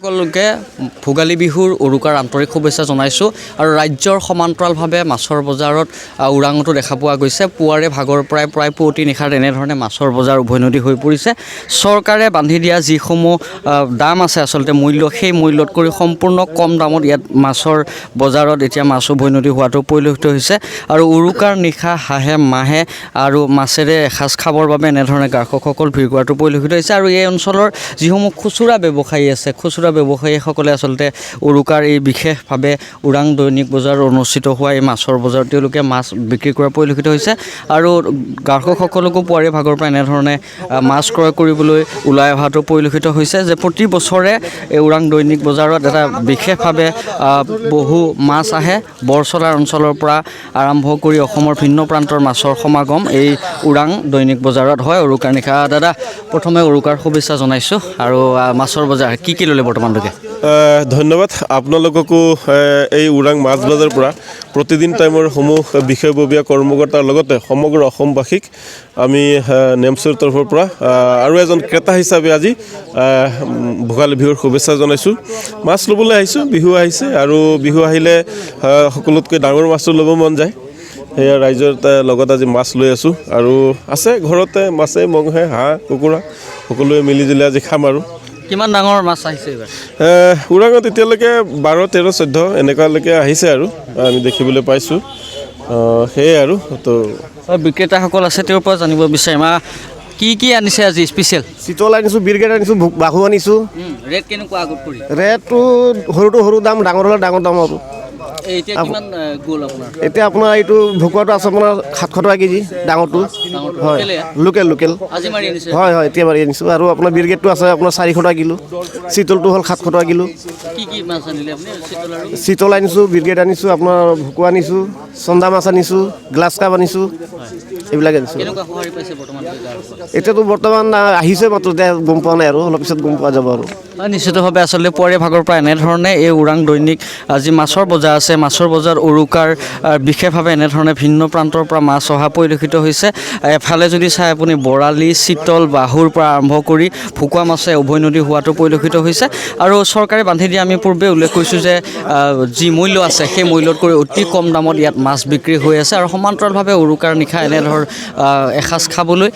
সকলোকে ভোগালী বিহুৰ উৰুকাৰ আন্তৰিক শুভেচ্ছা জনাইছোঁ আৰু ৰাজ্যৰ সমান্তৰালভাৱে মাছৰ বজাৰত ওৰাঙতো দেখা পোৱা গৈছে। পুৱাৰে ভাগৰ পৰাই প্ৰায় পুৱতি নিশাত এনেধৰণে মাছৰ বজাৰ উভৈনদী হৈ পৰিছে। চৰকাৰে বান্ধি দিয়া যিসমূহ দাম আছে আচলতে মূল্য, সেই মূল্যতকৈ সম্পূৰ্ণ কম দামত ইয়াত মাছৰ বজাৰত এতিয়া মাছ উভৈনদী হোৱাটো পৰিলক্ষিত হৈছে। আৰু উৰুকাৰ নিশা হাঁহে মাহে আৰু মাছেৰে এসাঁজ খাবৰ বাবে এনেধৰণে গ্ৰাহকসকল ভিৰ কৰাটো পৰিলক্ষিত হৈছে। আৰু এই অঞ্চলৰ যিসমূহ খুচুৰা ব্যৱসায়ী আছে, খুচুৰা ব্যৱসায়ীসকলে আচলতে উৰুকাৰ এই বিশেষভাৱে ওৰাং দৈনিক বজাৰ অনুষ্ঠিত হোৱা এই মাছৰ বজাৰত তেওঁলোকে মাছ বিক্ৰী কৰা পৰিলক্ষিত হৈছে। আৰু গ্ৰাহকসকলকো পুৱাৰে ভাগৰ পৰা এনেধৰণে মাছ ক্ৰয় কৰিবলৈ ওলাই অহাটো পৰিলক্ষিত হৈছে যে প্ৰতি বছৰে এই ওৰাং দৈনিক বজাৰত এটা বিশেষভাৱে বহু মাছ আহে। বৰচলাৰ অঞ্চলৰ পৰা আৰম্ভ কৰি অসমৰ ভিন্ন প্ৰান্তৰ মাছৰ সমাগম এই ওৰাং দৈনিক বজাৰত হয় উৰুকাৰ নিশা। দাদা, প্ৰথমে উৰুকাৰ শুভেচ্ছা জনাইছোঁ। আৰু মাছৰ বজাৰ কি ল'লে বৰ্তমানলৈকে? ধন্যবাদ আপোনালোককো। এই ওৰাং মাছ বজাৰৰ পৰা প্ৰতিদিন টাইমৰ সমূহ বিষয়ববীয়া কৰ্মকৰ্তাৰ লগতে সমগ্ৰ অসমবাসীক আমি নেমচৰ তৰফৰ পৰা আৰু এজন ক্ৰেতা হিচাপে আজি ভোগালী বিহুৰ শুভেচ্ছা জনাইছোঁ। মাছ ল'বলৈ আহিছোঁ, বিহু আহিছে আৰু বিহু আহিলে সকলোতকৈ ডাঙৰ মাছটো ল'ব মন যায়। সেয়া ৰাইজৰ লগত আজি মাছ লৈ আছোঁ আৰু আছে ঘৰতে মাছে মঙহে হাঁহ কুকুৰা সকলোৱে মিলিজুলি আজি খাম। আৰু কিমান ডাঙৰ মাছ আহিছে এইবাৰ? ওৰাঙত এতিয়ালৈকে 12, 13, 14 এনেকুৱালৈকে আহিছে আৰু আমি দেখিবলৈ পাইছোঁ। সেয়াই আৰু তো বিক্ৰেতাসকল আছে তেওঁৰ পৰা জানিব বিচাৰিম কি আনিছে আজি স্পেচিয়েল? চিতল আনিছোঁ, বিৰগেট আনিছোঁ, বাহু আনিছোঁ। ৰেট কেনেকুৱা আগত কৰি? ৰেটটো সৰুটো সৰু দাম, ডাঙৰ হ'লে ডাঙৰ দাম। আৰু এতিয়া কিমান গ'ল আপোনাৰ? এতিয়া আপোনাৰ এইটো ভকুৱাটো আছে আপোনাৰ 700 টকা কেজি, ডাঙৰটো। হয়, লোকেল। আজি মাৰি আনিছে? হয়, এতিয়া মাৰি আনিছোঁ। আৰু আপোনাৰ বিৰগেটটো আছে আপোনাৰ 400 টকা কিলো, চিতলটো হ'ল 700 টকা কিলো। কি মাছ আনিলে আপুনি? চিতল আনিছোঁ, বিৰগেট আনিছোঁ, আপোনাৰ ভকুৱা আনিছোঁ, চন্দা মাছ আনিছোঁ, গ্লাছ কাপ আনিছোঁ, এইবিলাক আনিছোঁ। এতিয়াতো বৰ্তমান আহিছে মাত্ৰ, গম পোৱা নাই আৰু অলপ পিছত গম পোৱা যাব। আৰু নিশ্চিতভাৱে আচলতে পুৱাৰে ভাগৰ পৰা এনেধৰণে এই ওৰাং দৈনিক আজি মাছৰ বজাৰ আছে। মাছৰ বজাৰ উৰুকাৰ বিশেষভাৱে এনেধৰণে ভিন্ন প্ৰান্তৰ পৰা মাছ অহা পৰিলক্ষিত হৈছে। এফালে যদি চাই আপুনি বৰালি, চিতল, বাহুৰ পৰা আৰম্ভ কৰি ভকুৱা মাছে উভৈনদী হোৱাটো পৰিলক্ষিত হৈছে। আৰু চৰকাৰে বান্ধি দিয়া আমি পূৰ্বে উল্লেখ কৰিছোঁ যে যি মূল্য আছে সেই মূল্যতকৈ অতি কম দামত ইয়াত মাছ বিক্ৰী হৈ আছে। আৰু সমান্তৰালভাৱে উৰুকাৰ নিশা এনেধৰণৰ এসাঁজ খাবলৈ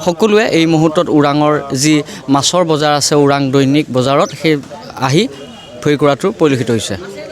সকলোৱে এই মুহূৰ্তত ওৰাঙৰ যি মাছৰ বজাৰ আছে ওৰাং দৈনিক বজাৰত সেই আহি ভৰি কৰাটো পৰিলক্ষিত হৈছে।